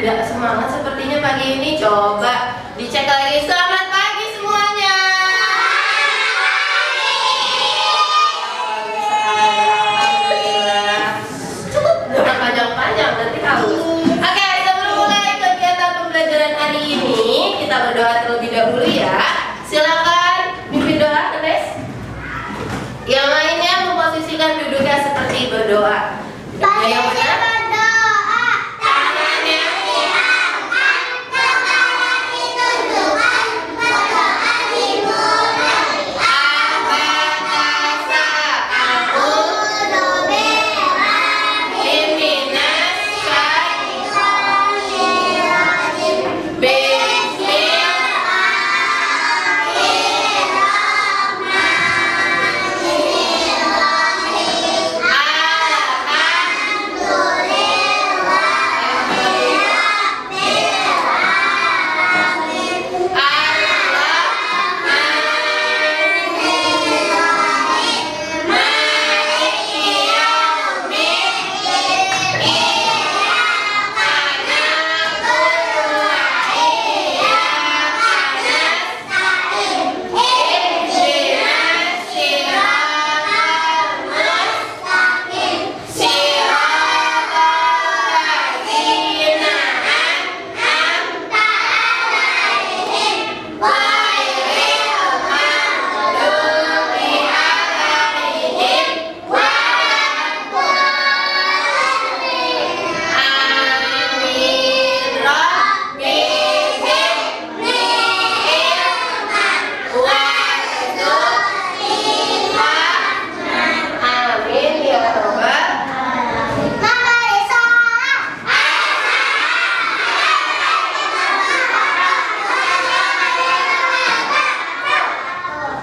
tidak semangat sepertinya pagi ini. Coba dicek lagi. Selamat pagi semuanya. Alhamdulillah. Cukup, jangan panjang-panjang nanti haus. Oke, sebelum mulai kegiatan pembelajaran hari ini, kita berdoa terlebih dahulu ya. Silakan pimpin doa, Teles. Yang lainnya memposisikan duduknya seperti berdoa. Yang benar.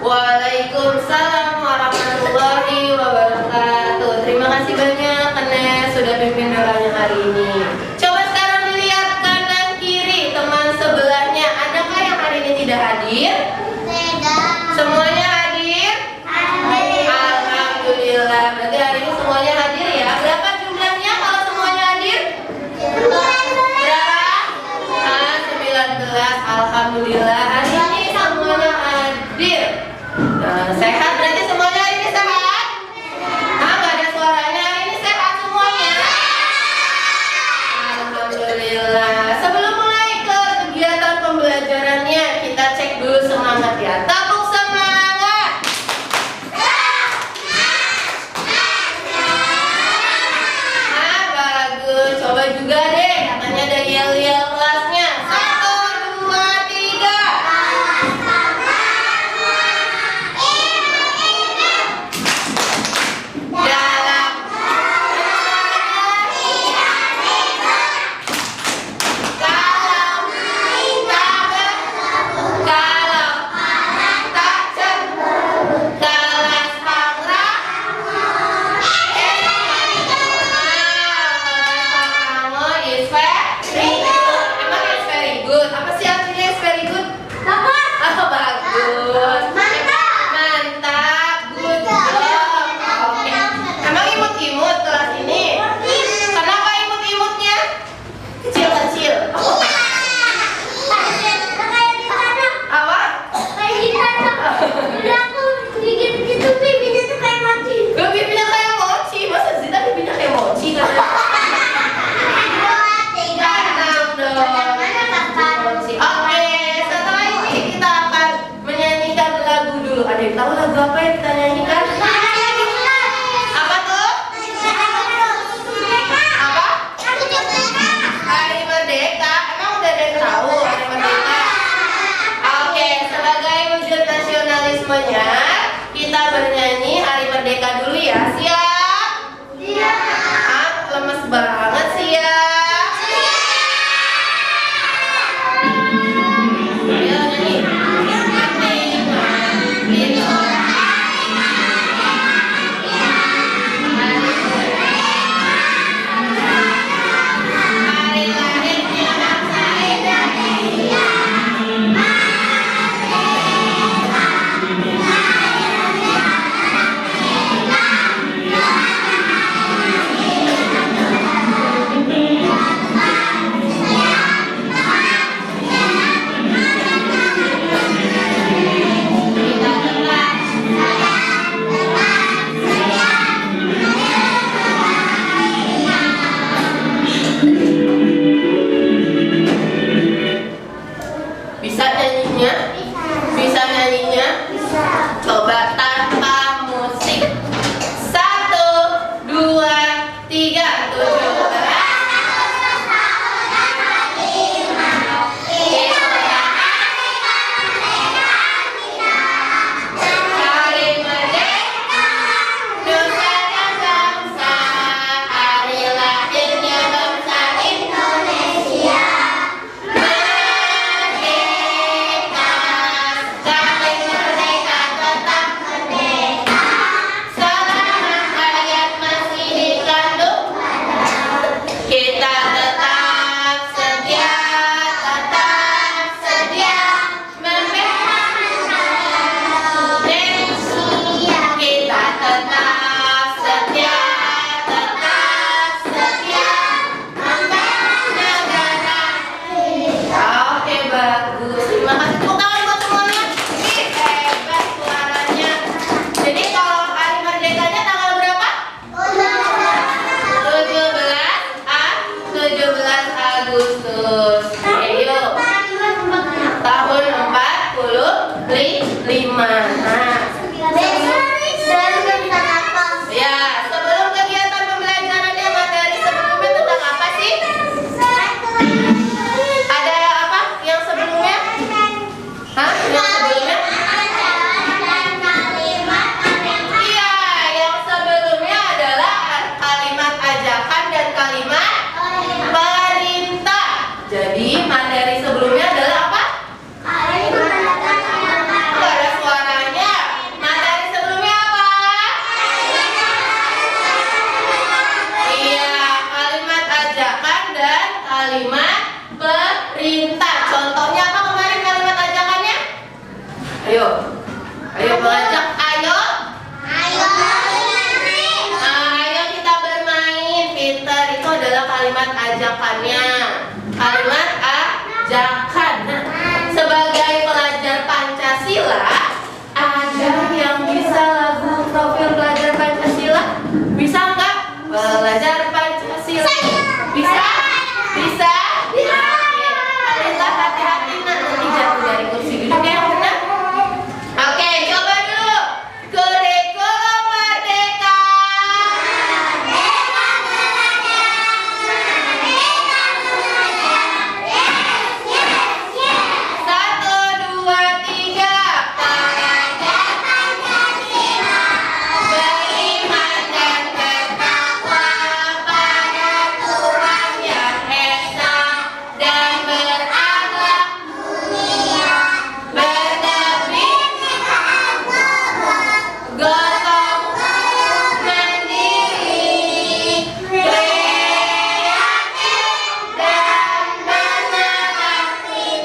Waalaikumsalam warahmatullahi wabarakatuh. Terima kasih banyak Nes sudah pimpin doanya hari ini. Coba sekarang dilihat kanan kiri teman sebelahnya. Adakah yang hari ini tidak hadir? Tidak. Semuanya hadir? Hadir. Alhamdulillah. Berarti hari ini semuanya hadir ya. Berapa jumlahnya kalau semuanya hadir? 19. Berapa? 19. Alhamdulillah hari ini semuanya hadir. Sehat berarti semuanya hari ini sehat? Nggak ada suaranya, hari ini sehat semuanya? Alhamdulillah. Sebelum mulai ke kegiatan pembelajarannya, kita cek dulu semangat ya. Tepuk semangat. Bagus. Coba juga deh, katanya ada yel-yel kelasnya. 1, 2, 3. Tahu lagu apa yang kita nyanyikan? Apa tuh? Apa? Hari Merdeka. Emang udah ada yang tahu Hari Merdeka? Oke, sebagai wujud nasionalismenya, kita bernyanyi Hari Merdeka dulu ya. Siap? Siap. Lemes banget siap. Ayo nyanyi. 17 Agustus. Ayo. Tahun 45. Nah, ya, sebelum kegiatan pembelajarannya materi sebelumnya tentang apa sih? Ada apa yang sebelumnya? Hah? Yang sebelumnya? Iya, yang sebelumnya adalah kalimat ajakan dan kalimat perintah. Jadi materi sebelumnya adalah apa? Nggak ada suaranya. Materi sebelumnya apa? Iya, kalimat ajakan dan kalimat perintah. Contohnya apa kemarin kalimat ajakannya? Ayo, ayo mengajak, ayo. Ayo kita bermain. Pintar itu adalah kalimat ajakannya. Kalimat ajakan. Nah, sebagai pelajar Pancasila, ada yang bisa lagu profil pelajar Pancasila? Bisa nggak? Pelajar Pancasila. Bisa? Bisa? Bisa. Kalian hati-hati nanti jatuh dari kursi duduk yang benar. Oke, coba dulu. Kurikulum Merdeka. Satu, dua, tiga. Pelajar Pancasila beriman dan bertakwa pada Tuhan Yang Esa dan berakhlak mulia, bernegeri, gotong mandiri, kreatif dan bernatif.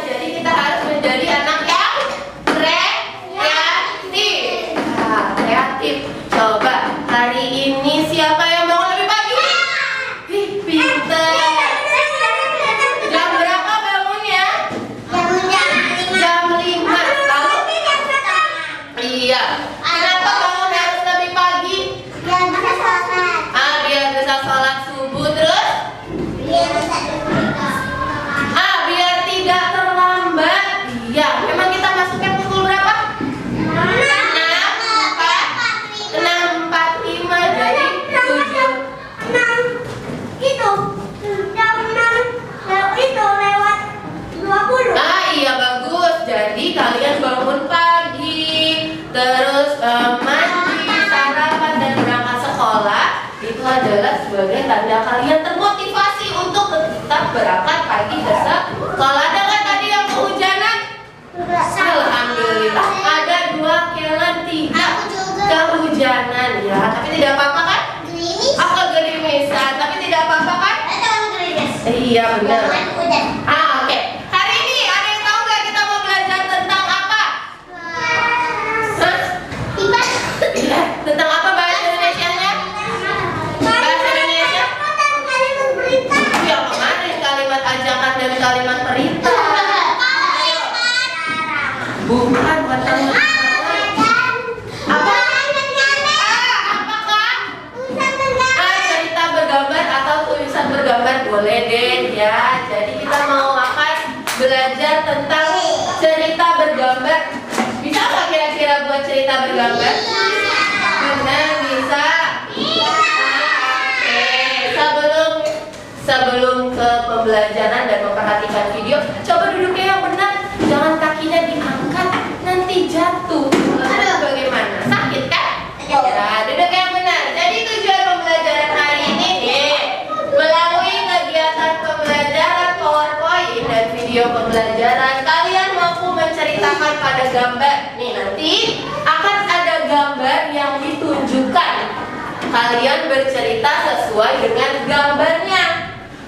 Jadi kita harus menjadi anak yang kreatif. Nah, kreatif. Coba hari ini siapa yang bangun lebih pagi? Ih, pinter. Jam berapa bangunnya? Jam 5. Lalu? Iya. Kenapa bangun harus lebih pagi? Biar bisa sholat subuh. Terus? Biar tidak terlambat. Iya. Memang kita masuknya pukul berapa? 6.45. Jadi 7. Iya bagus. Jadi kalian bangun pagi, terus mandi, sarapan dan berangkat sekolah. Itu adalah sebagai tanda kalian termotivasi untuk tetap berangkat pagi ke sekolah. Ada nggak tadi yang kehujanan? Alhamdulillah. Ada 2 Kellen, 3 kehujanan ya. Tapi tidak apa-apa kan? Aku gerimisan, tapi tidak apa-apa kan? Iya benar. Oke. Hari ini ada yang tahu nggak kita mau belajar tentang apa? Iya, tentang apa bahasa Indonesianya? Bahasa Indonesia? Iya, kemarin kalimat ajakan dan kalimat perintah. Bukan apa? Apakah? Cerita bergambar atau tulisan bergambar boleh deh ya. Jadi kita mau akan belajar tentang cerita bergambar. Bisa nggak kira-kira buat cerita bergambar? Benar, bisa. Oke, sebelum ke pembelajaran dan memperhatikan video, coba duduknya yang benar. Jangan kakinya diangkat, nanti jatuh. Aduh, bagaimana? Sakit kan? Ya, duduk yang benar. Jadi tujuan pembelajaran hari ini nih, melalui kegiatan pembelajaran PowerPoint dan video pembelajaran, kalian mampu menceritakan pada gambar. Nih, nanti akan ada gambar yang ditunjukkan. Kalian bercerita sesuai dengan gambarnya.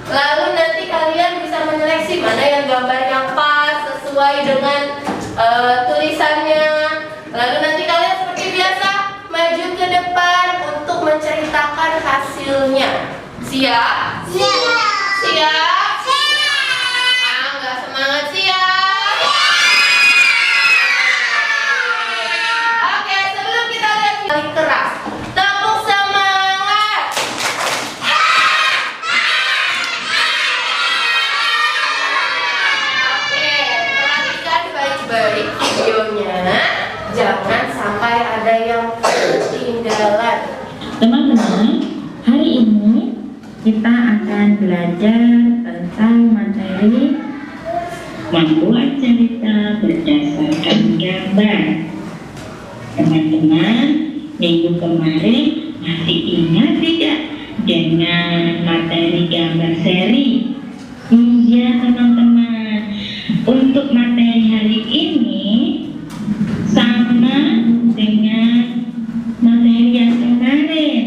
Lalu nanti kalian bisa menyeleksi mana yang gambar yang pas sesuai dengan tulisannya. Lalu nanti kalian seperti biasa maju ke depan untuk menceritakan hasilnya. Siap? Siap. Siap? Nggak semangat siap? Oke, sebelum kita lihat paling keras, tepuk semangat. baik videonya, jangan sampai ada yang ketinggalan. Teman-teman, hari ini kita akan belajar tentang materi membuat cerita berdasarkan gambar. Teman-teman, minggu kemarin masih ingat tidak dengan materi gambar seri? Iya teman-teman, untuk materi hari ini sama dengan materi yang kemarin.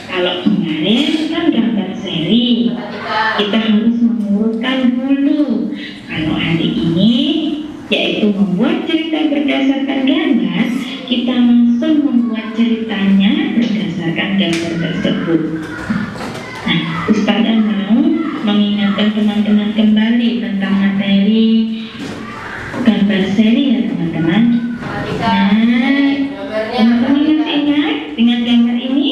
Kalau kemarin kan gambar seri, kita harus mengurutkan dulu. Kalau hari ini yaitu membuat cerita berdasarkan gambar, kita langsung membuat ceritanya berdasarkan gambar tersebut. Nah, Ustazah mau mengingatkan teman-teman kembali tentang materi gambar seri ya teman-teman. Nah, teman-teman masih ingat dengan gambar ini?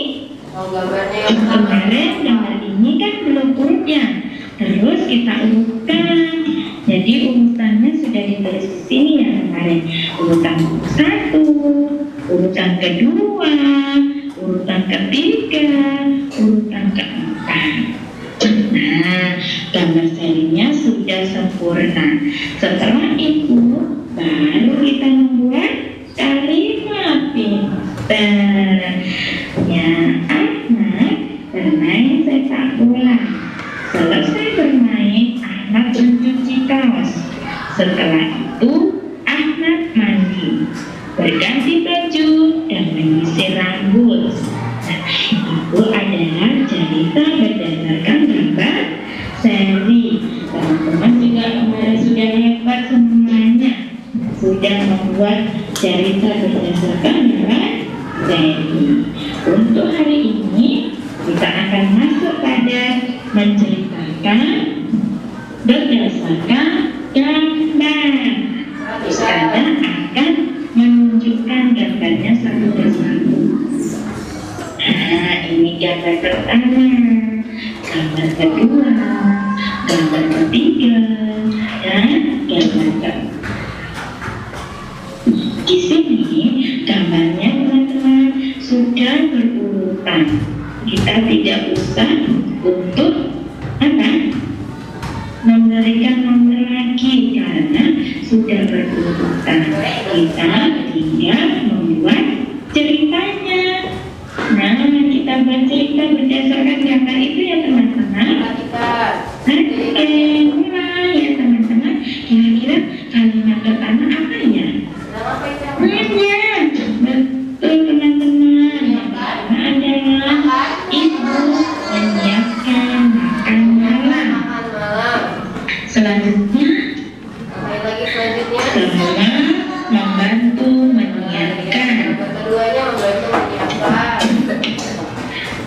Gambarnya yang Kemarin gambar ini kan belum urutnya, terus kita urutkan. Jadi urutannya sudah ditulis di sini ya kemarin. Urutan 1, urutan kedua, urutan ketiga, urutan keempat. Nah, gambar serinya sudah sempurna. Setelah itu baru kita membuat kalimat pintar. Ya, Ahmad bermain sepak bola. Selesai bermain, Ahmad mencuci kaos. Setelah itu Ahmad mandi, berganti baju dan menyisir rambut. Nah, itu adalah cerita berdasarkan gambar seri. Teman-teman juga kemarin sudah hebat semuanya, sudah membuat cerita berdasarkan gambar seri. Untuk hari ini kita akan masuk pada menceritakan berdasarkan gambar. Ustazah akan menunjukkan gambarnya satu persatu. Nah, ini gambar pertama, gambar kedua, gambar ketiga, dan gambar keempat. Di sini gambarnya teman-teman sudah berurutan. Kita tidak usah untuk memberikan nomor lagi karena sudah berurutan. Kita tinggal membuat ceritanya. Nah, kita buat cerita berdasarkan gambar itu ya teman-teman. Oke, mulai ya teman-teman. Kira-kira kalimat pertama apa ya? Banyak, betul teman-teman. Adalah ibu menyiapkan makan malam. Selanjutnya, semua membantu menyiapkan.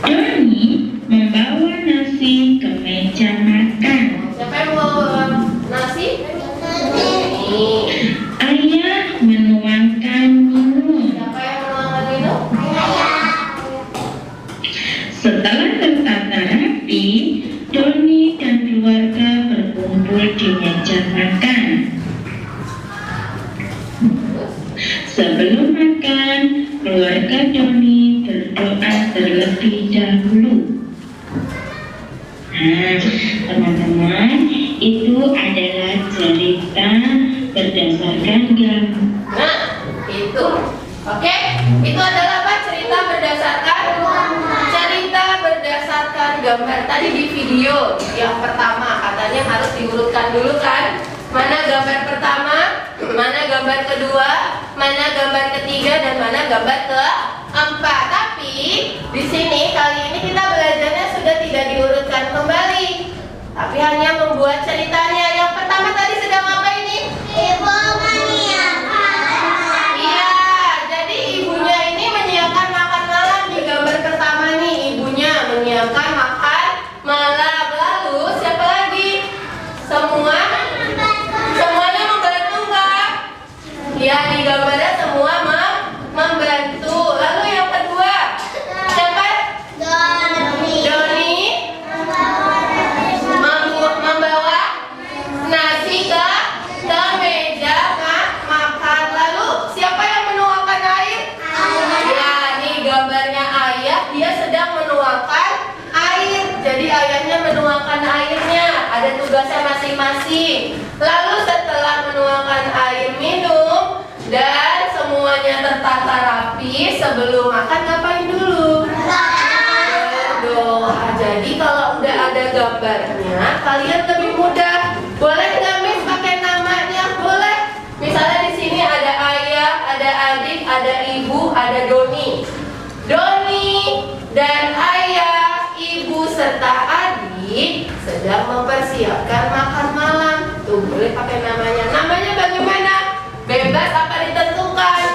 Doni membawa nasi ke meja makan. Siapa yang bawa nasi? Ini. Ayah menuangkan minum. Siapa yang menuangkan minum? Setelah tertata rapi, Doni dan keluarga berkumpul di meja makan. Sebelum makan, keluarga Doni berdoa terlebih dahulu. Nah, teman-teman, itu adalah cerita berdasarkan gambar. Nah, itu. Oke, itu adalah apa? Cerita berdasarkan gambar. Tadi di video yang pertama katanya harus diurutkan dulu kan? Mana gambar pertama, mana gambar kedua, mana gambar ketiga, dan mana gambar keempat. Tapi di sini kali ini kita belajarnya sudah tidak diurutkan kembali, tapi hanya membuat ceritanya. Yang pertama tadi sedang apa ini? Ibu menyiapkan. Iya, jadi ibunya ini menyiapkan makan malam. Di gambar pertama nih, ibunya menyiapkan makan malam. Lalu siapa lagi? Semuanya membantu nggak? Ya, di gambarnya semua membantu. Lalu yang kedua, siapa? Doni. ada tugasnya masing-masing. Lalu setelah menuangkan air minum dan semuanya tertata rapi, sebelum makan ngapain dulu? Berdoa. Jadi kalau udah ada gambarnya, kalian lebih mudah. Boleh nggak Miss pakai namanya? Boleh. Misalnya di sini ada ayah, ada adik, ada ibu, ada Doni. Doni dan ayah, ibu serta adik sedang mempersiapkan makan malam. Tuh boleh pakai namanya. Namanya bagaimana? Bebas apa ditentukan?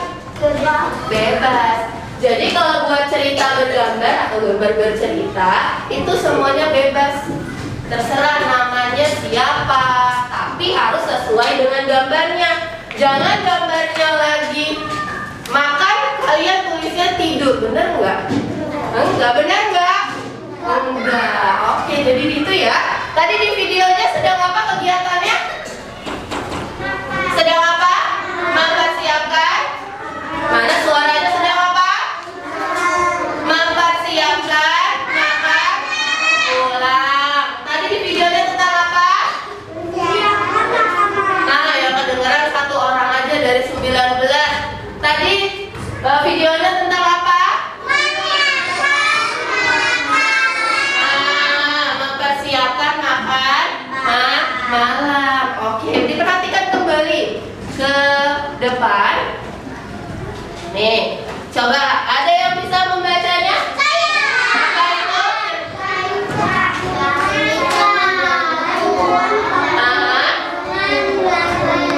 Bebas. Jadi kalau buat cerita bergambar atau gambar bercerita itu semuanya bebas. Terserah namanya siapa, tapi harus sesuai dengan gambarnya. Jangan gambarnya lagi makan, kalian tulisnya tidur. Bener nggak? Enggak, bener nggak? Enggak. Oke, jadi gitu ya. Tadi di videonya sedang apa kegiatannya? Sedang apa? Mempersiapkan. Mana suaranya sedang apa? Mempersiapkan makan pulang. Tadi di videonya tentang apa? Nah, yang kedengeran satu orang aja dari 19. Tadi videonya tentang apa? Mempersiapkan makan malam. Oke, diperhatikan kembali ke depan. Nih, coba ada yang bisa membacanya? Apa itu?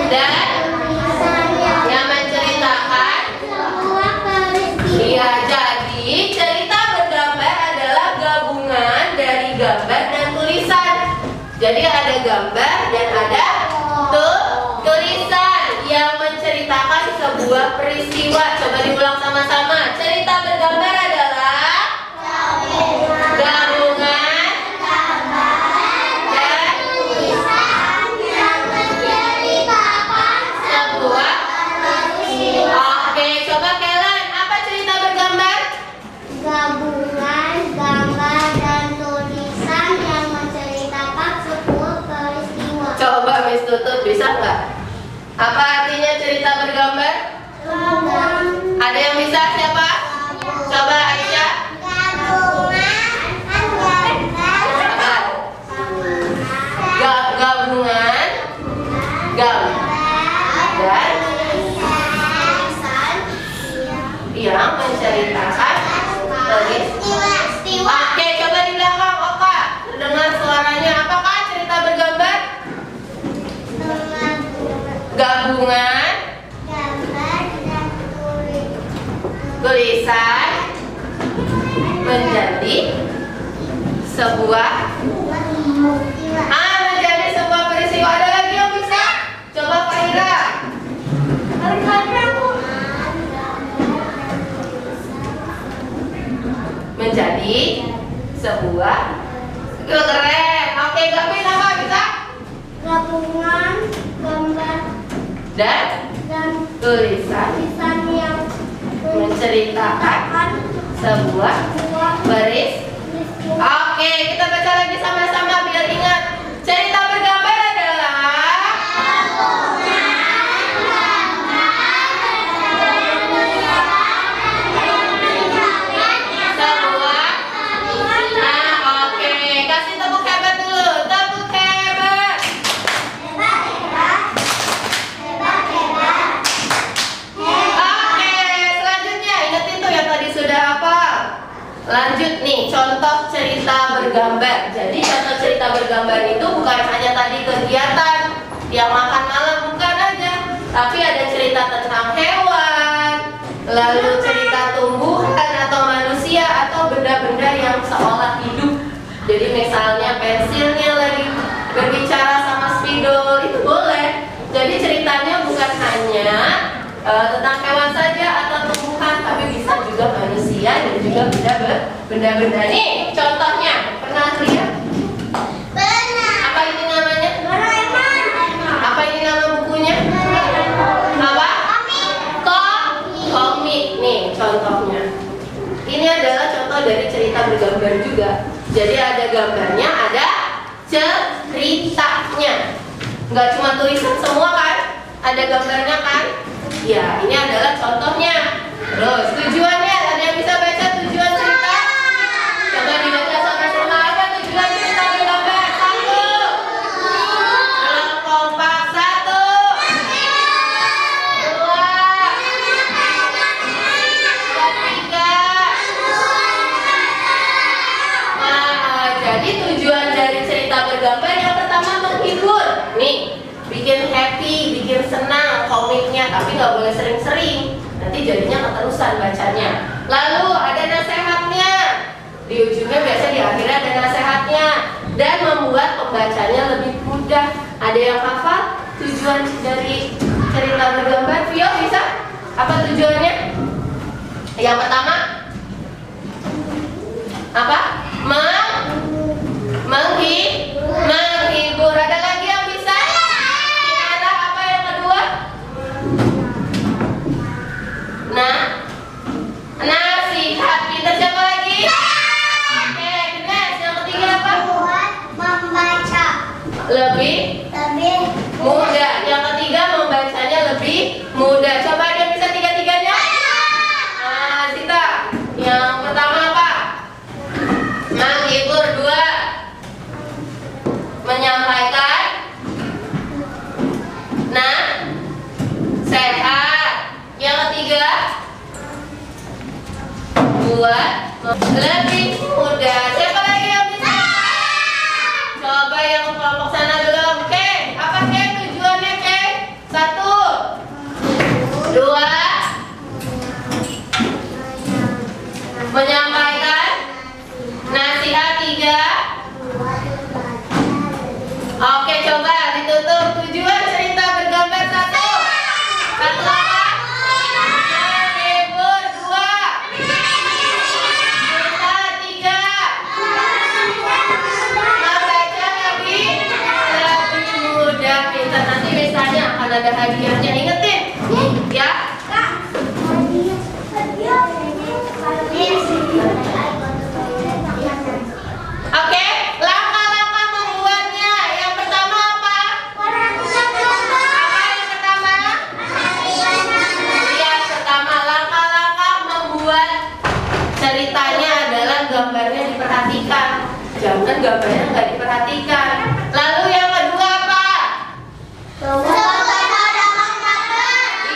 Dan yang menceritakan. Iya, jadi cerita bergambar adalah gabungan dari gambar dan tulisan. Jadi ada gambar dan ada tulisan yang menceritakan sebuah peristiwa. Coba diulang sama-sama. Cerita bergambar adalah gabungan dan sebuah. Oke, coba Kellen, apa cerita bergambar? Gabungan gambar dan tulisan yang menceritakan sebuah peristiwa. Coba Miss Tutut bisa nggak? Apa artinya cerita bergambar? Ada yang bisa? Siapa? Coba Aisyah. Gabungan gambar yang menceritakan peristiwa. Oke, coba di belakang Oka. Dengar suaranya. Apakah cerita bergambar? Gabungan tulisan menjadi sebuah menjadi sebuah peristiwa. Ada lagi yang bisa? Coba Pak Ira. Menjadi sebuah keren. Oke, Gavin apa bisa? Gabungan gambar Dan tulisan yang menceritakan sebuah peristiwa. Oke, kita baca lagi sama-sama biar ingat. Cerita bergambar adalah sebuah. Oke, kasih tepuk hebat dulu. Tepuk hebat. Oke, selanjutnya ingetin tuh yang tadi sudah hafal. Lanjut nih, contoh cerita bergambar. Jadi contoh cerita bergambar itu bukan hanya tadi kegiatan yang makan malam, bukan aja, tapi ada cerita tentang hewan, lalu cerita tumbuhan atau manusia atau benda-benda yang seolah hidup. Jadi misalnya pensilnya lagi berbicara sama spidol, itu boleh. Jadi ceritanya bukan hanya tentang hewan saja atau tumbuhan, tapi bisa juga manusia dan juga benda-benda. Nih contohnya, pernah lihat? Apa ini namanya? Apa ini nama bukunya? Apa? Komik. Nih contohnya. Ini adalah contoh dari cerita bergambar juga. Jadi ada gambarnya, ada cerita. Nggak cuma tulisan semua kan? Ada gambarnya kan? Ya, ini adalah contohnya. Terus tujuannya, ada yang bisa baca tujuan cerita? Coba dibaca sama-sama, apa tujuan cerita bergambar? 1. Dalam kompak 1. 2. 3. Nah, jadi tujuan dari cerita bergambar yang pertama menghibur. Nih, bikin happy, bikin senang komiknya, tapi nggak boleh sering-sering. Nanti jadinya keterusan bacanya. Lalu ada nasihatnya. Di ujungnya biasa di akhirnya ada nasihatnya dan membuat pembacanya lebih mudah. Ada yang hafal tujuan dari cerita bergambar? Vio bisa? Apa tujuannya? Yang pertama apa? Menghibur. Ada lagi yang bisa? Kira-kira apa yang kedua? Nasihat. Pintar siapa lagi? Oke, Ines. Yang ketiga apa? Buat membaca Lebih lebih mudah. Yang ketiga membacanya lebih mudah. Coba ada yang bisa tiga-tiganya? Nah, Sita. Yang pertama apa? Menghibur. 2. Menyampaikan sehat. Yang ketiga buat lebih mudah. Siapa lagi yang bisa? Coba yang kelompok sana dulu. Oke, apa tujuannya? 1. 2. Menyampaikan nasihat. 3. Oke, coba ditutup. Tujuan cerita bergambar 1. 1 apa? Menghibur. 2. Cerita. 3. Membaca lebih mudah. Pintar. Nanti misalnya akan ada hadiahnya. Ingetin ya. Oke, langkah-langkah membuatnya. Yang pertama apa? Apa yang pertama? Yang pertama, langkah-langkah membuat ceritanya adalah gambarnya diperhatikan. Jangan gambarnya nggak diperhatikan. Lalu yang kedua apa?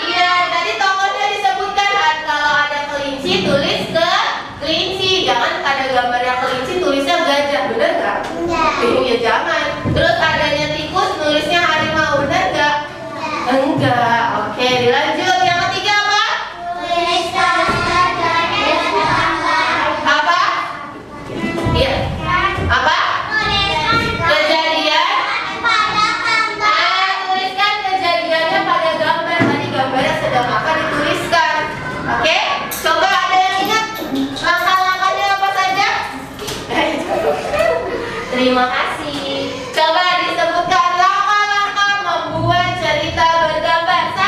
Iya, tadi tokohnya disebutkan. Kalau ada kelinci, tulis ke kelinci. Jangan ada gambar yang kelinci, tulisnya gajah. Bener nggak? Iya, jangan. Terus adanya tikus, nulisnya harimau. Bener nggak? Enggak. Oke, dilanjut. Yang ketiga apa? Apa? Iya. Apa? Kejadian. Tuliskan kejadiannya pada gambar. Tadi gambarnya sedang apa dituliskan. Oke? Coba ada yang ingat langkah-langkahnya apa saja? Terima kasih. Coba disebutkan langkah-langkah membuat cerita bergambar. 1.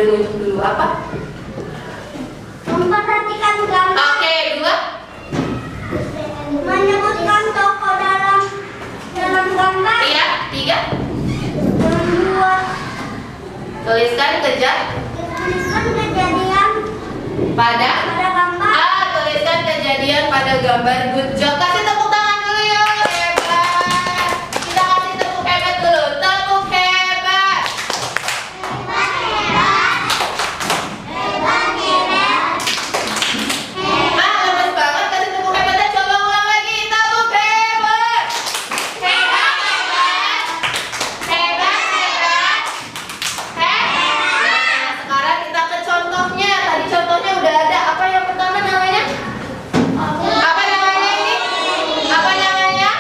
nunjuk dulu apa? Memperhatikan gambar. Oke, 2. Menyebutkan tokoh dalam gambar. Iya, 3. Membuat Tuliskan tuliskan kejadian pada gambar. tuliskan kejadian pada gambar. Good job. Kasih tepuk tangan dulu yuk. Hebat. Kita kasih tepuk hebat dulu. Tepuk hebat. Lemes banget. Kasih tepuk hebatnya. Coba ulang lagi. Tepuk hebat. Hebat, hebat. Hebat, hebat. Nah, sekarang kita ke contohnya. Tadi contohnya udah ada. Apa yang pertama namanya? Apa namanya ini? Apa namanya?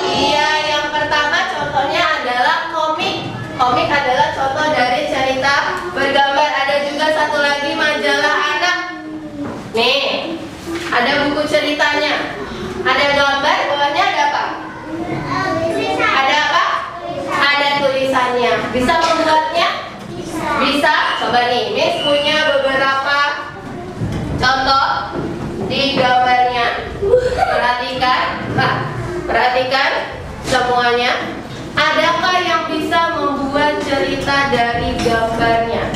Iya, yang pertama contohnya adalah komik. Komik adalah contoh dari cerita bergambar. Ada juga satu lagi majalah anak. Nih, ada buku ceritanya. Ada gambar, bawahnya ada apa? Ada apa? Ada tulisannya. Bisa membuatnya? Bisa. Coba nih, Miss punya beberapa contoh di gambarnya. Perhatikan, Pak. Perhatikan semuanya. Adakah yang bisa membuat cerita dari gambarnya?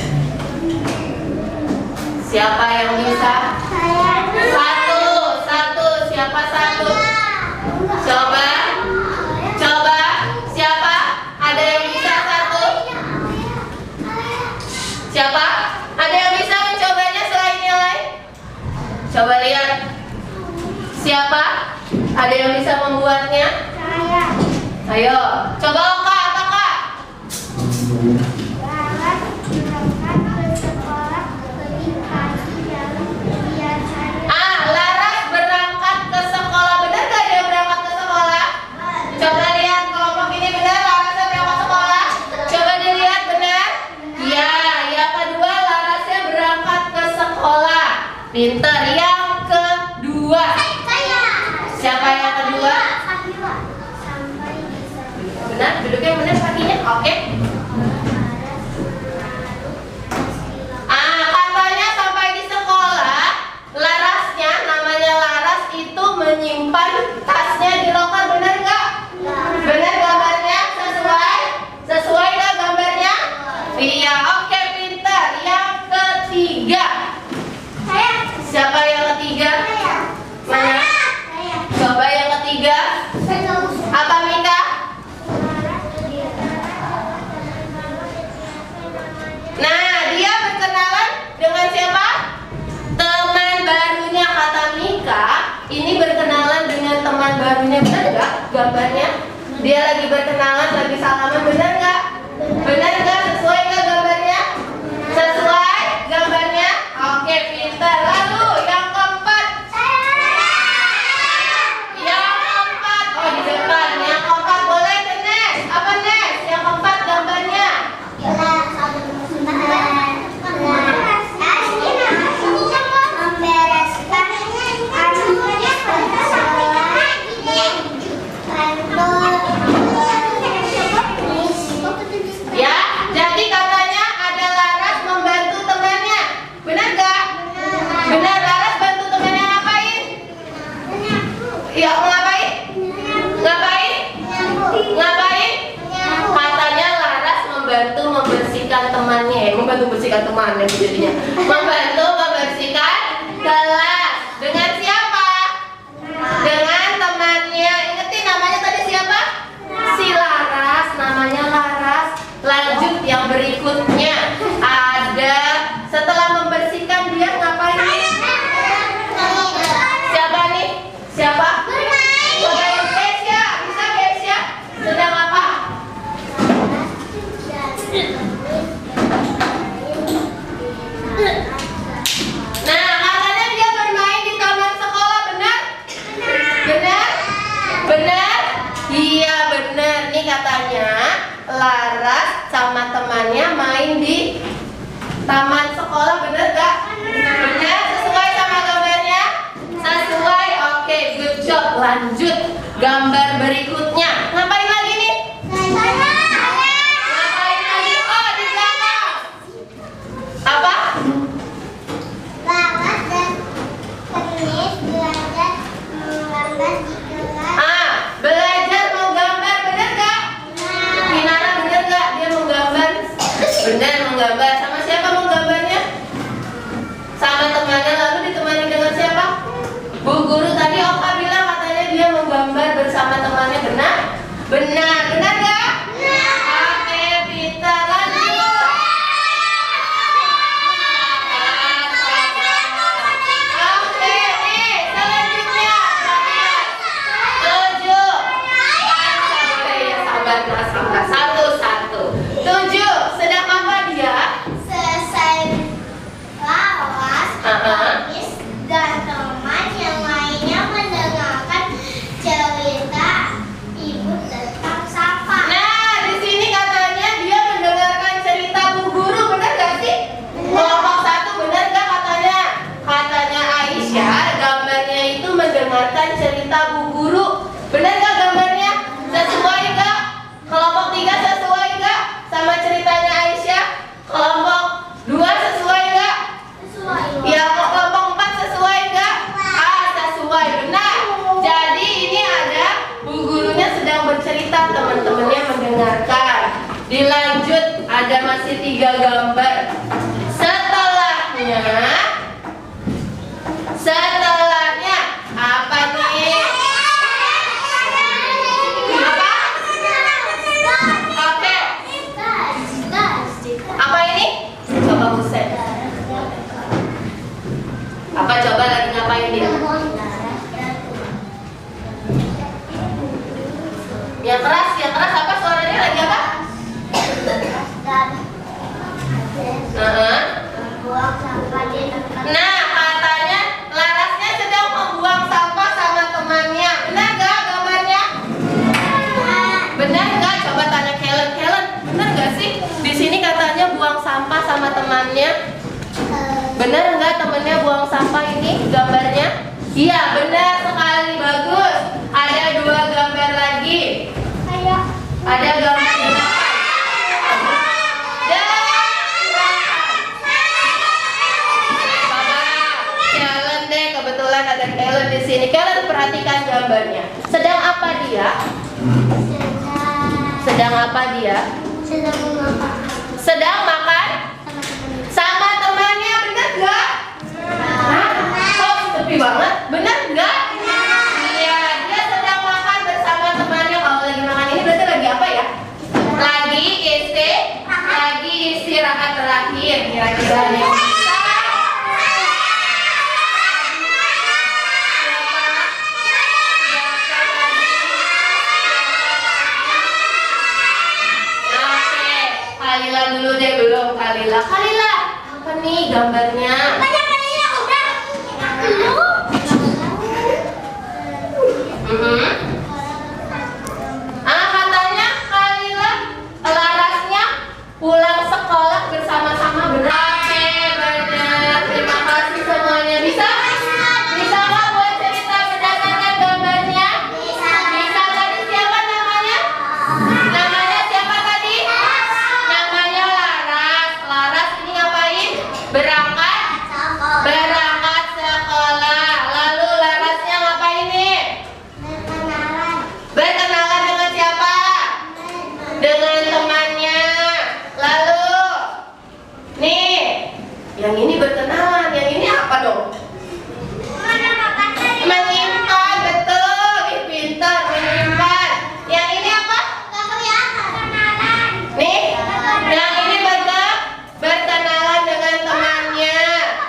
Siapa yang bisa? Satu. Siapa satu? Coba. Siapa? Ada yang bisa satu? Siapa? Ada yang bisa mencobanya selain nilai? Coba lihat. Siapa? Ada yang bisa membuatnya? Ayo, coba Oka, apa Kak? Laras berangkat ke sekolah. Benar gak dia berangkat ke sekolah? Coba lihat kelompok ini benar Larasnya berangkat sekolah. Coba dilihat benar. Ya, yang kedua Larasnya berangkat ke sekolah. Pintar. Yang kedua. Siapa yang kedua? Benar, duduknya benar kakinya. Oke. Katanya sampai di sekolah, Larasnya, namanya Laras itu menyimpan tasnya di loker. Benar nggak? Benar gambarnya? Sesuai nggak gambarnya? Iya. Oke, pintar. Yang ketiga. Siapa yang ketiga? Mana? Coba yang ketiga. Apa Mika? Nah, dia berkenalan dengan siapa? Teman barunya, kata Mika. Ini berkenalan dengan teman barunya. Benar nggak gambarnya? Dia lagi berkenalan, lagi salaman. Benar nggak? Benar nggak? Sesuai nggak gambarnya? Sesuai gambarnya? Oke, pintar. Lalu yang keempat. Oh, di depan. Yang keempat boleh ke Nes. Apa Nes? Yang keempat gambarnya. Ya, jadi katanya ada Laras membantu temannya. Benar gak? Benar, Laras bantu temannya ngapain? Ya, ngapain? Ngapain? Katanya Laras membantu membersihkan temannya. Membantu membersihkan temannya jadinya. Membantu membersihkan kelas. Dengan siapa? Dengan temannya. Ingetin namanya tadi siapa? Si Laras. Namanya Laras. Lanjut yang berikutnya. Ada setelah membersihkan dia ngapain? Siapa nih? Siapa? Coba yang Kesia. Bisa Kesia? Sedang apa? Nah, katanya dia bermain di taman sekolah. Benar? Benar? Iya benar. Nih katanya Laras sama temannya main di taman sekolah. Benar gak? Benar? Sesuai sama gambarnya? Sesuai. Oke, good job. Lanjut gambar berikutnya. Ngapain lagi nih? Ngapain lagi? Oh, di belakang. gambar. Sama siapa mau gambarnya? Sama temannya, lalu ditemani dengan siapa? Bu guru tadi Oka bilang katanya dia mau gambar bersama temannya, benar? Benar, benar nggak? Oke, pintar, lanjut. Oke, nih selanjutnya. 7. Boleh ya, sabar, sabar. Satu-satu. 7. Sedang apa dia? Selesai lawas, Miss dan teman yang lainnya mendengarkan cerita ibu tentang sampah. Nah, di sini katanya dia mendengarkan cerita Bu Guru, benar gak sih? Kelompok 1 benar gak katanya? Katanya Aisyah, gambarnya itu mendengarkan cerita Bu Guru. Benar gak gambarnya? Sesuai gak? Kelompok 3 sesuai gak sama ceritanya Aisyah? Kelompok 2 sesuai gak? Sesuai. Ya, kelompok 4 sesuai gak? Sesuai, benar. Jadi ini ada Bu Gurunya sedang bercerita, teman-temannya mendengarkan. Dilanjut, ada masih 3 gambar. Setelahnya apa nih? Apa? Oke, apa ini? Coba Husen. Apa coba lagi ngapain dia? Yang keras apa suaranya lagi apa? Nah, katanya Larasnya sedang membuang sampah sama temannya. Benar gak gambarnya? Benar gak? Coba tanya Helen. Benar gak sih? Di sini katanya buang sampah sama temannya. Benar nggak temennya buang sampah ini gambarnya? Iya, benar sekali, bagus. Ada 2 gambar lagi. Ada gambar 8. Kellen deh, kebetulan ada Kellen di sini. Kellen perhatikan gambarnya. Sedang apa dia? Sedang apa dia? Sedang makan sama temannya, benar nggak? Kok sepi banget? Benar nggak? Iya, dia sedang makan bersama temannya. Kalau lagi makan ini berarti lagi apa ya? Lagi istirahat terakhir. Kira-kira ada yang bisa? Oke, Kalila dulu deh, belum Kalila. Kalila, apa nih gambarnya? Katanya Kalila Larasnya pulang sekolah bersama-sama, benar? Oke, benar. Terima kasih semuanya. Bisa? Bisa nggak buat cerita berdasarkan gambarnya? Bisa. Tadi siapa namanya? Namanya siapa tadi? Namanya Laras. Laras ini ngapain? Berangkat sekolah. Lalu Larasnya ngapain nih? Berkenalan dengan siapa? Dengan temannya. Lalu nih, yang ini berkenalan, yang ini apa dong? Menyimpan, betul. Ih, pintar, menyimpan. Yang ini apa? Nih, yang ini berkenalan dengan temannya.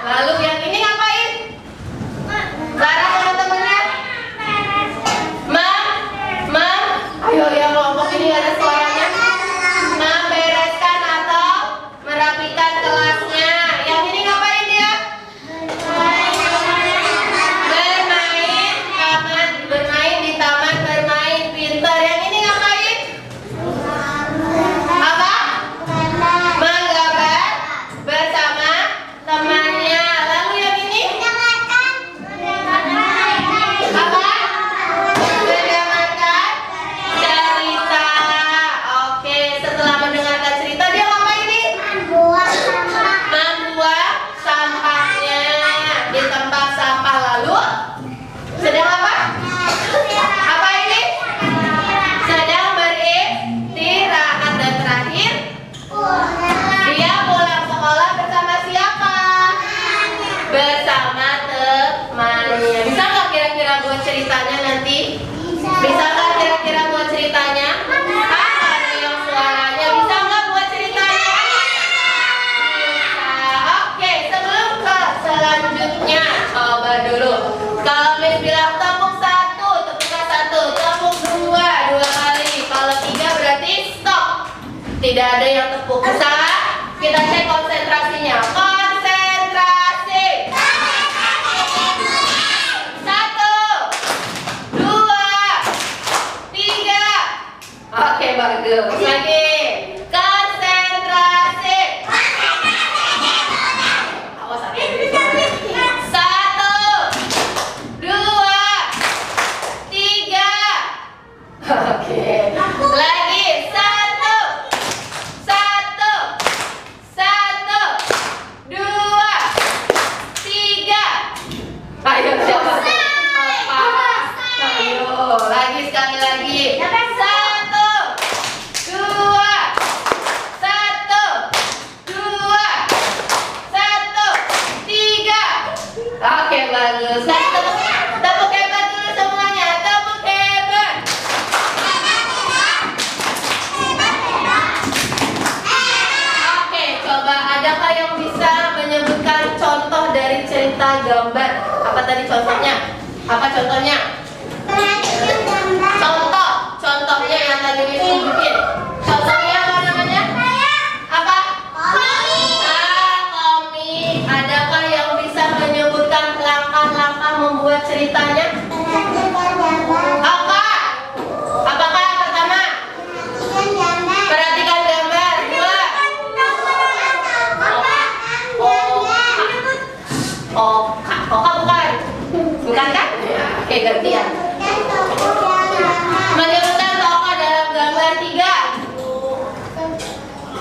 Lalu yang ini ngapain? Laras sama temennya? Mam, ayo ya kelompok ini ada suaranya. Membereskan atau merapikan kelasnya. Yang ini ngapain dia? Bisa nggak kira-kira buat ceritanya? Ada yang suaranya. Bisa nggak buat ceritanya? Bisa. Oke, sebelum ke selanjutnya, coba dulu. Kalau Miss bilang tepuk 1, tepukkan 1, tepuk 2, 2 kali. Kalau 3 berarti stop. Tidak ada yang tepuk. Bisa? Kita cek konsentrasinya. Konsentrasi. 1, 2, 3. Oke, bagus. Lagi. Konsentrasi. Awas hati. 1, 2, 3. Oke. Lagi. 1, 2, 3. Ayo siapa? Ayo, lagi sekali lagi. 1, 2, 1, 2, 1, 3. Oke, bagus. Kasih tepuk hebat dulu semuanya. Tepuk hebat. Oke, coba adakah yang bisa menyebutkan contoh dari cerita gambar? Apa tadi contohnya? Apa contohnya? Contohnya yang tadi Miss tunjukin. Contohnya apa namanya? Apa? Komik. Adakah yang bisa menyebutkan langkah-langkah membuat ceritanya? Apa? Apakah yang pertama? Perhatikan gambar. 2. Oka bukan? Bukan kan? Oke, gantian. Menyebutkan tokoh dalam gambar 3.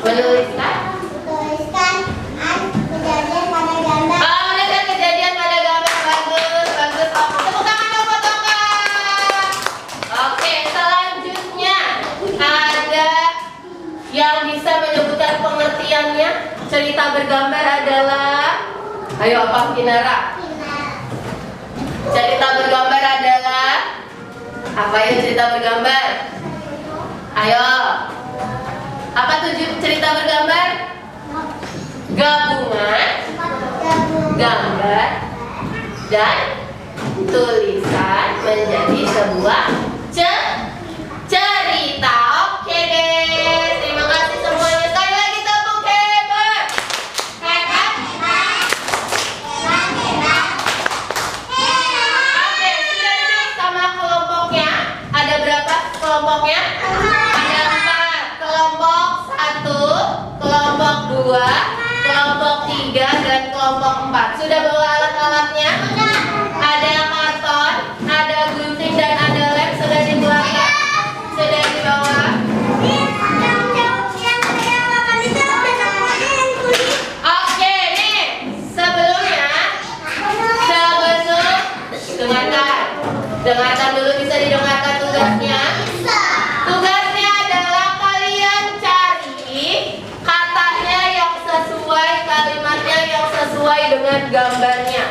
Menuliskan. Menuliskan kejadian pada gambar. Bagus, bagus. Tepuk tangan dong buat Oka. Oke, selanjutnya ada yang bisa menyebutkan pengertiannya. Cerita bergambar adalah, ayo apa Kinara? Cerita bergambar adalah apa ya cerita bergambar? Ayo. Apa tujuh cerita bergambar? Gabungan gambar dan tulisan menjadi sebuah cerita. Oke deh. Terima kasih semuanya. Sekali lagi tepuk hebat. Hebat. Oke, sudah duduk sama kelompoknya. Ada berapa kelompoknya? Ada 4. Kelompok 1, kelompok 2, kelompok 3, dan kelompok 4. Sudah bawa alat-alatnya? Ada karton, ada gunting, dan ada lem. Sudah dibawa? Sudah dibawa? Oke, nih sebelumnya dengarkan dulu, bisa didengarkan tugasnya. Tugasnya adalah kalian cari katanya yang sesuai, kalimatnya yang sesuai dengan gambarnya.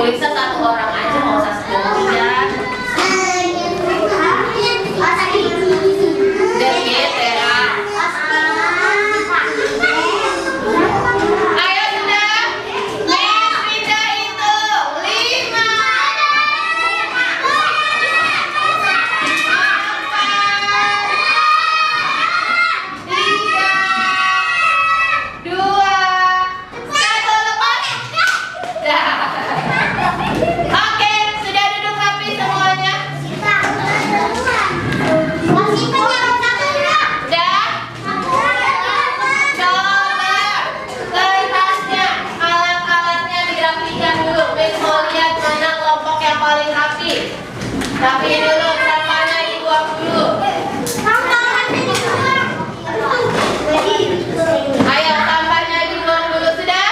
Tulisnya satu orang aja, nggak usah sebanyak. DGTA. Ayo sudah. Miss Winda hitung 5, 4, 3, 2, 1, lepas. Dah. Oke, sudah duduk rapi semuanya. Udah? Coba kertasnya, alat-alatnya dirapikan dulu. Miss mau lihat mana kelompok yang paling rapi. Rapi dulu, sampahnya dibuang dulu. Ayo, sampahnya dibuang dulu, sudah?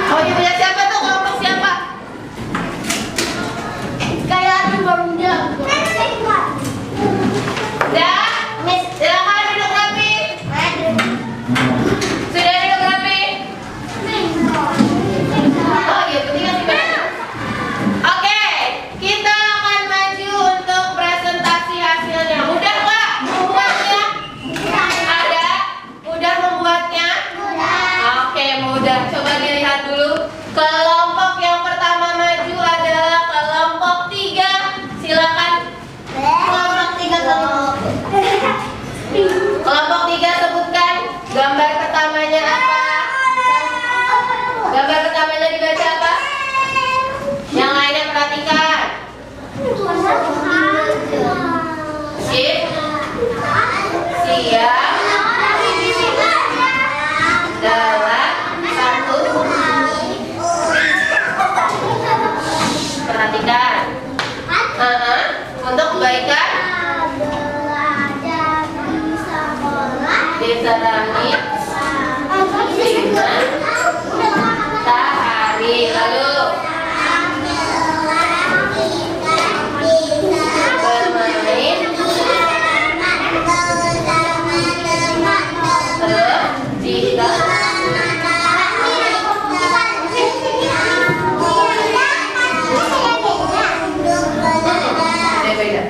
Oh, ini punya siapa tuh? Kelompok siapa? Udah? Silakan duduk rapi. Sudah duduk rapi? Oh iya, penting sih banyak. Oke, kita akan maju untuk presentasi hasilnya. Mudah nggak membuatnya? Ada? Mudah membuatnya? Oke, mudah. Coba dilihat dulu. Kelompok yang pertama maju adalah kelompok 3. Silakan. Kelompok 3 sebutkan gambar pertamanya apa? Gambar pertamanya dibaca apa? Yang lainnya perhatikan. Sip. Siap. Dalam 1. Perhatikan. Untuk kebaikan desa langit 5 sehari. Lalu bermain tidak beda.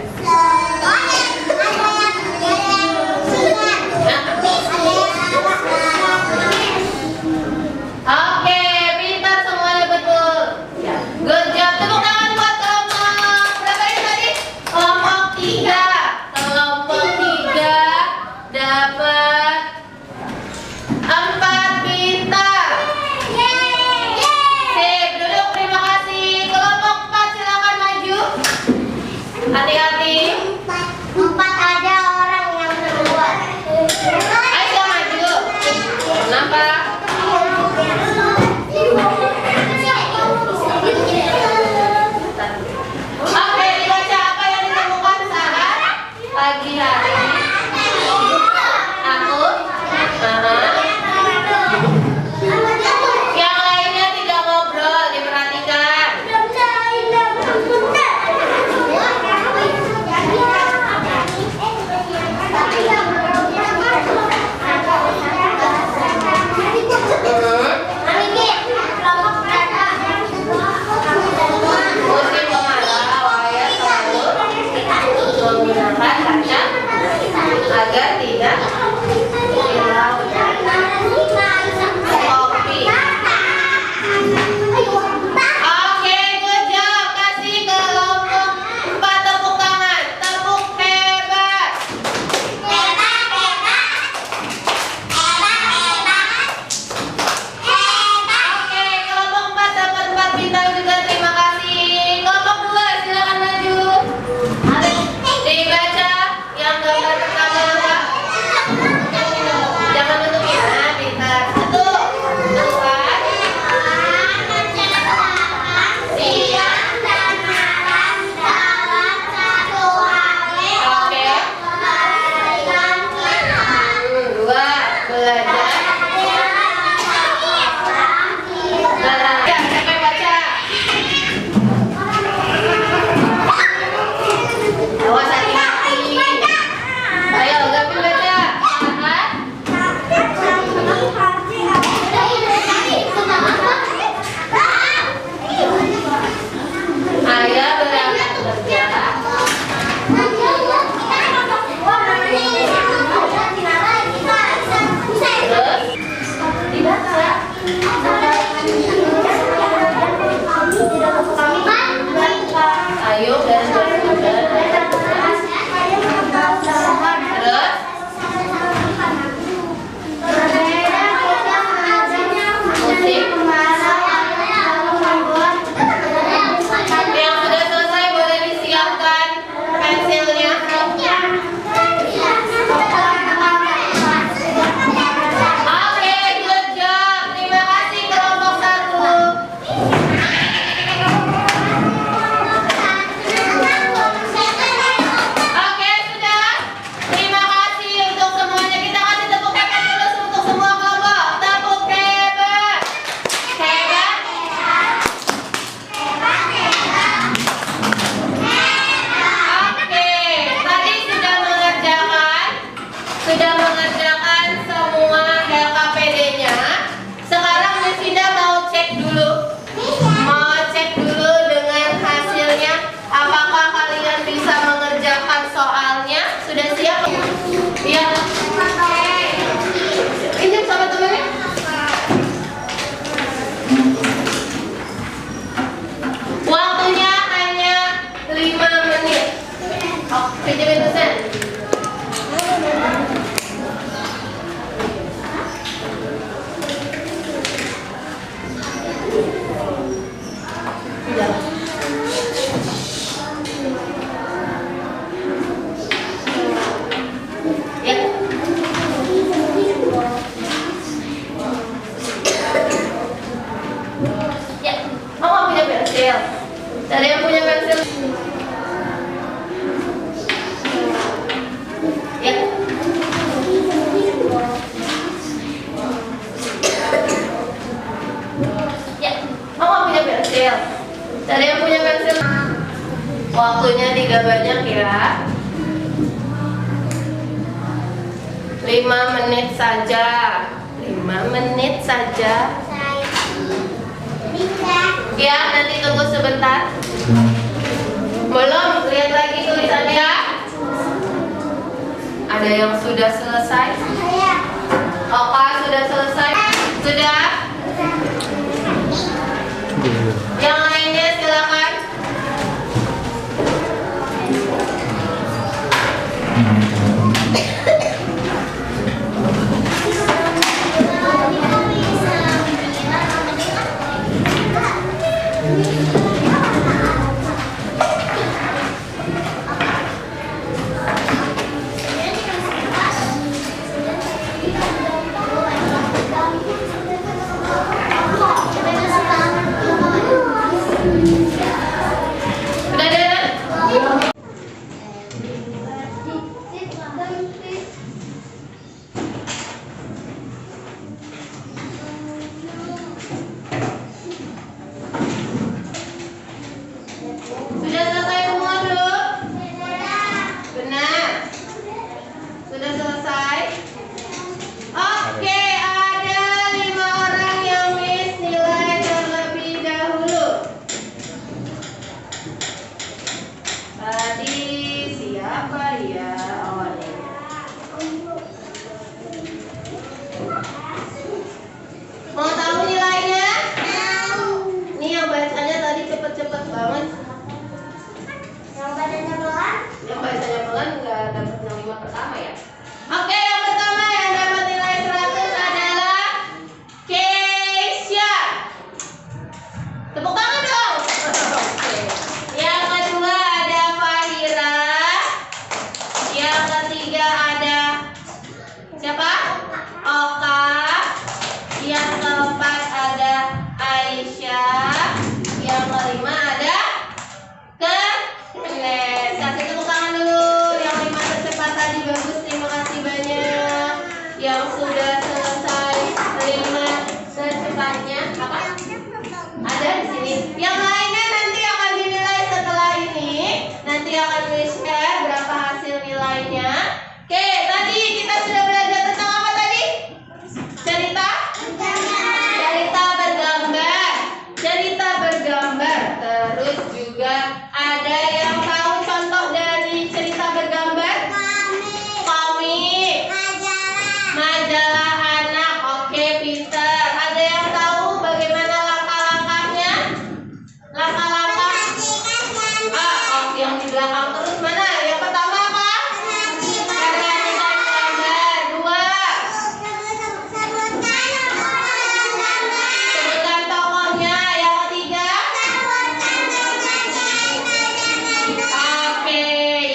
5 menit saja. 5 menit saja. Ya, nanti tunggu sebentar. Belum, lihat lagi tulisannya. Ada yang sudah selesai? Oka sudah selesai? Sudah? Yang lainnya silakan. Sudah ada? Sudah selesai semua belum? Benar. Sudah selesai? Oke, ada 5 orang yang miss nilai terlebih dahulu. Tadi siapa ya? Oh, ini. Mau tahu nilainya? Nih yang bacanya tadi cepet-cepet banget. Yang bacanya pelan nggak dapat yang 5 pertama ya. Oke, yang pertama yang dapat nilai 100 adalah Keisha. Tepuk tangan dong. Oke. Yang kedua ada Fahira. Yang ketiga ada siapa? Oka. Yang keempat ada Aisyah. Yang kelima ada Kenes. Kasih tepuk tangan dulu. Yang 5 tercepat tadi bagus. Terima kasih banyak. Yang sudah selesai 5 secepatnya apa? Ada di sini. Yang lainnya nanti akan dinilai setelah ini. Nanti akan di-share berapa hasil nilainya. Oke, tadi kita sudah belajar tentang apa tadi? Cerita? Cerita bergambar. Cerita bergambar. Terus juga ada yang tahu contoh dari cerita bergambar? Komik. Majalah anak. Oke, Peter. Ada yang tahu bagaimana langkah-langkahnya? Langkah-langkah. Oh, yang di belakang terus mana? Yang pertama apa? Perhatikan gambar. 2. Sebutkan tokohnya. Yang ketiga. Oke,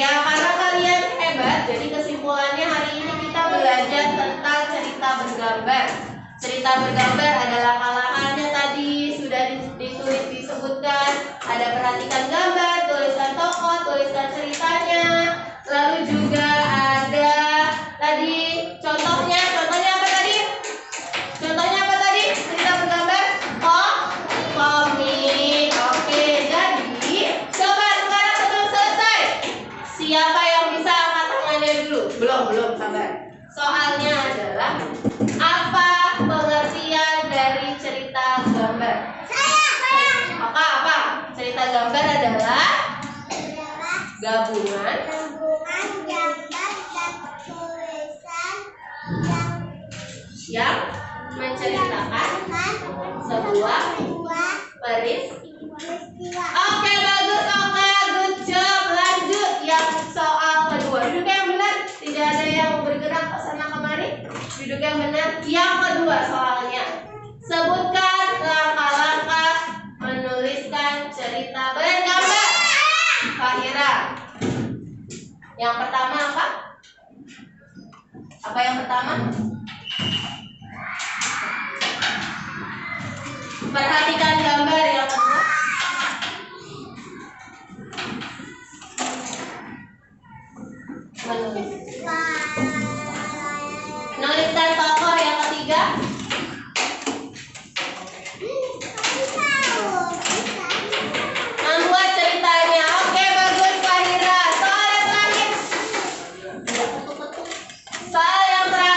ya karena kalian hebat, jadi kesimpulannya hari ini kita belajar tentang cerita bergambar. Cerita bergambar ada langkah-langkahnya tadi sudah ditulis disebutkan. Ada perhatikan gambar, tuliskan tokoh, tuliskan ceritanya. Lalu juga ada tadi contohnya. Contohnya apa tadi? Contohnya apa tadi? Cerita bergambar? Oh, komik. Oke, jadi coba sekarang sebelum selesai. Siapa yang bisa angkat tangannya dulu? Belum, sabar. Soalnya adalah apa pengertian dari cerita gambar? Apa? Cerita gambar adalah gabungan yang menceritakan sebuah peristiwa. Oke, bagus Oka, good job. Lanjut yang soal kedua. Duduk yang benar, tidak ada yang bergerak ke sana kemari. Duduk yang benar. Yang kedua soalnya, sebutkan langkah-langkah menuliskan cerita bergambar. Fahira. Yang pertama apa? Apa yang pertama? Perhatikan gambar. Yang kedua. Menuliskan tokoh. Yang ketiga. Membuat ceritanya. Oke, bagus Fahira. Soal yang terakhir. Soal yang terakhir.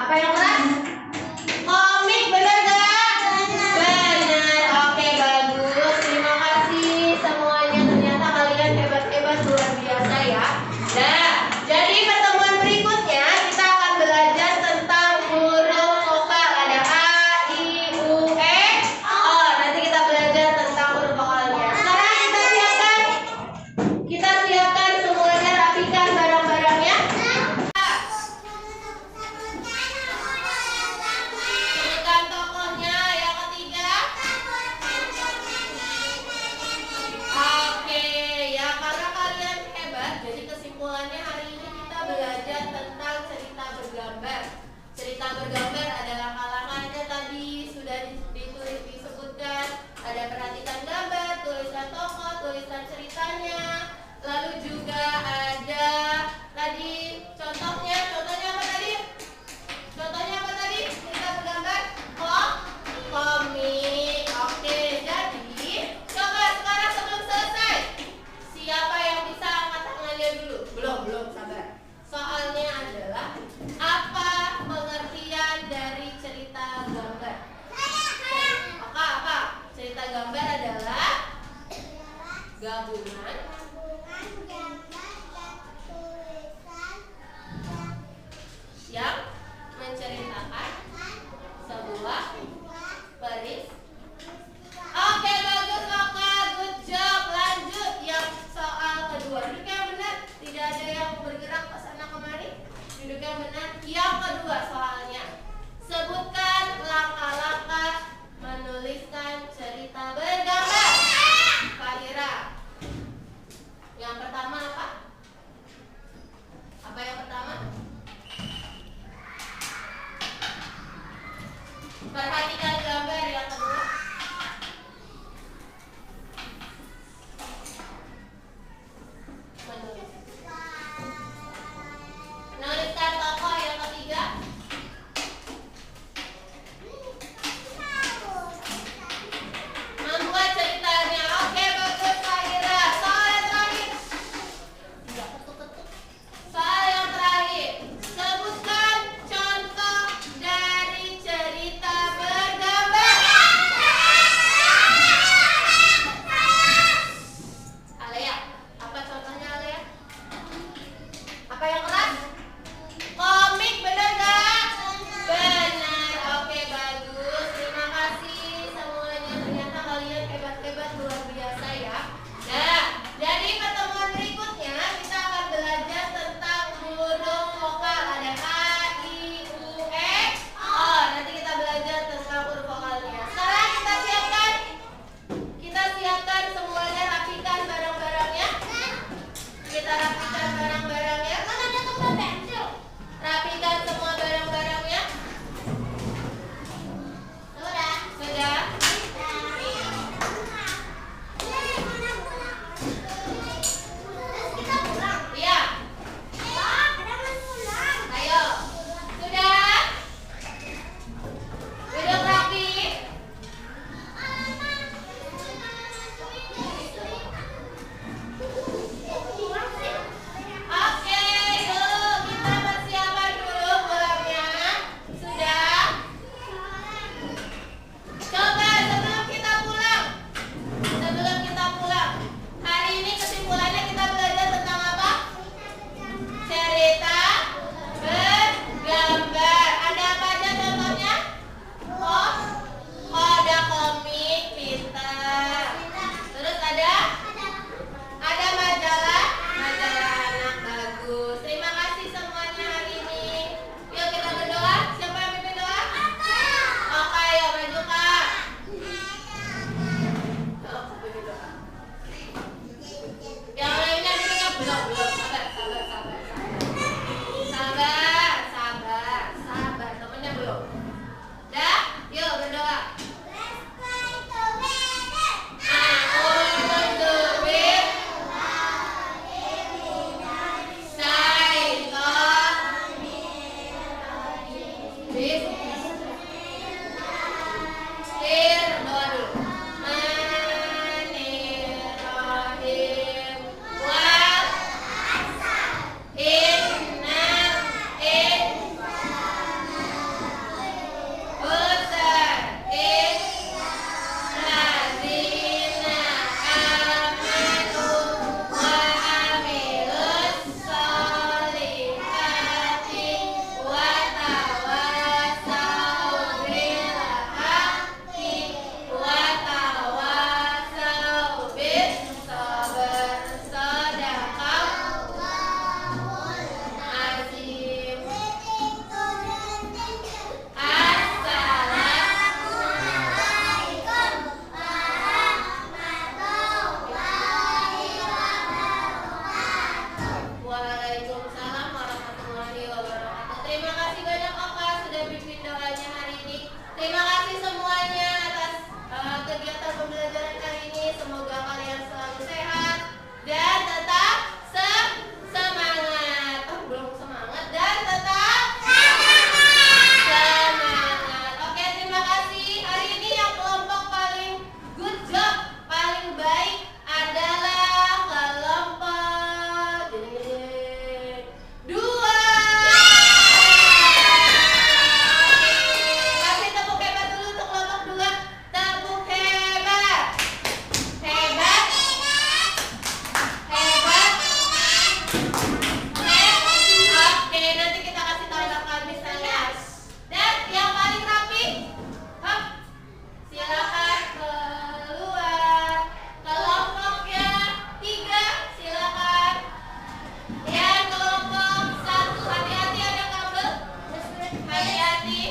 Apa yang keras? Komik, benar nggak? Benar. Oke, bagus. Terima kasih semuanya. Ternyata kalian hebat-hebat, luar biasa ya. Nah, jadi pertemuan berikutnya kita akan belajar tentang huruf vokal. Ada A, I, U, E, O. Nanti kita belajar tentang huruf vokalnya. Sekarang kita siapkan. Kita siapkan semuanya, rapikan barang-barangnya. Sebutkan tokohnya yang ketiga. Oke, ya karena kalian hebat, jadi kesimpulannya hari ini kita belajar tentang cerita bergambar. Cerita bergambar adalah kalangannya tadi sudah ditulis disebutkan. Ada perhatikan gambar, tulisan tokoh, tulisan ceritanya. Lalu juga ada tadi contohnya apa tadi? Contohnya apa tadi? Cerita bergambar? Komik. Oke, jadi coba sekarang sebelum selesai, siapa yang bisa angkat tangannya dulu? Belum, sabar. Soalnya adalah apa pengertian dari cerita gambar? Apa? Cerita gambar adalah gabungan yang menceritakan sebuah baris. Oke, bagus Kakak, good job. Lanjut yang soal kedua. Duduk yang benar, tidak ada yang bergerak ke sana kemari. Duduk yang benar. Yang kedua soalnya, sebutkan langkah-langkah menuliskan cerita bergambar. Fahira, yang pertama apa? Apa yang pertama? Perhatikan gambar. Yang kedua, menuliskan tokoh. Yang ketiga, membuat ceritanya. Oke, bagus Fahira. Soal yang terakhir. Tidak ketuk-ketuk. Soal yang terakhir, sebutkan contoh dari cerita bergambar.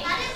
Mari